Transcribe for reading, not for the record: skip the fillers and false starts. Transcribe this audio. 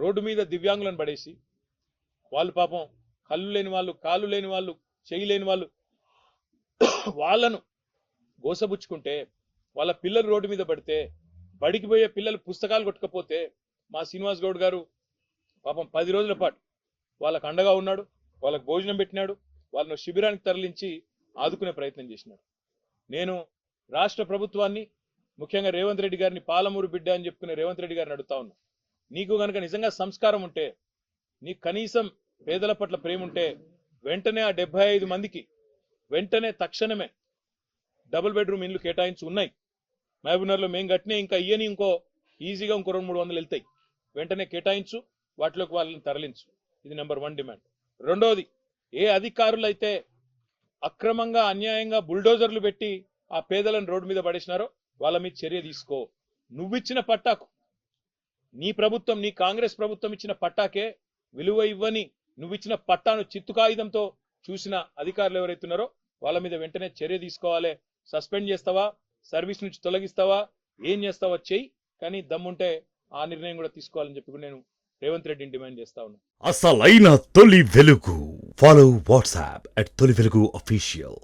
Road మీద దివ్యాంగులను పడేసి వాళ్ళు పాపం కళ్ళు లేని వాళ్ళు, కాళ్ళు లేని వాళ్ళు, చెయ్యి లేని వాళ్ళు వాళ్ళను గోసబుచ్చుకుంటే, వాళ్ళ పిల్లలు రోడ్డు మీద పడితే, బడికి పోయే పిల్లలు పుస్తకాలు కొట్టుకపోతే మా శ్రీనివాస్ గౌడ్ గారు పాపం 10 రోజుల పాటు వాళ్ళకు అండగా ఉన్నాడు, వాళ్ళకు భోజనం పెట్టినాడు, వాళ్ళను శిబిరానికి తరలించి ఆదుకునే ప్రయత్నం చేసినాడు. నేను రాష్ట్ర ప్రభుత్వాన్ని, ముఖ్యంగా రేవంత్ రెడ్డి గారిని, పాలమూరు బిడ్డ అని చెప్పుకునే రేవంత్ రెడ్డి గారిని అడుగుతా ఉన్నా, నీకు గనక నిజంగా సంస్కారం ఉంటే, నీకు కనీసం పేదల పట్ల ప్రేమ ఉంటే, వెంటనే ఆ 75 మందికి వెంటనే తక్షణమే డబుల్ బెడ్రూమ్ ఇండ్లు కేటాయించి ఉన్నాయి. మహబూబ్నగర్లో మేము కట్టినే, ఇంకా ఇయ్యని ఇంకో ఈజీగా ఇంకో 200-300 వెళ్తాయి. వెంటనే కేటాయించు, వాటిలోకి వాళ్ళని తరలించు. ఇది నెంబర్ 1 డిమాండ్. రెండోది, ఏ అధికారులు అయితే అక్రమంగా అన్యాయంగా బుల్డోజర్లు పెట్టి ఆ పేదలను రోడ్డు మీద పడేసినారో వాళ్ళ మీద చర్య తీసుకో. నువ్విచ్చిన పట్టాకు, నీ ప్రభుత్వం, నీ కాంగ్రెస్ ప్రభుత్వం ఇచ్చిన పట్టాకే విలువ ఇవ్వని నువ్విచ్చిన పట్టాను చిత్తు కాగితంతో చూసిన అధికారులు ఎవరైతున్నారో వాళ్ళ మీద వెంటనే చర్య తీసుకోవాలి. సస్పెండ్ చేస్తావా, సర్వీస్ నుంచి తొలగిస్తావా, ఏం చేస్తావా చెయ్యి, కానీ దమ్ముంటే ఆ నిర్ణయం కూడా తీసుకోవాలని చెప్పి నేను రేవంత్ రెడ్డిని డిమాండ్ చేస్తా ఉన్నా. అసలైన తొలి వెలుగు. ఫాలో వాట్సాప్ @తొలి వెలుగు అఫీషియల్.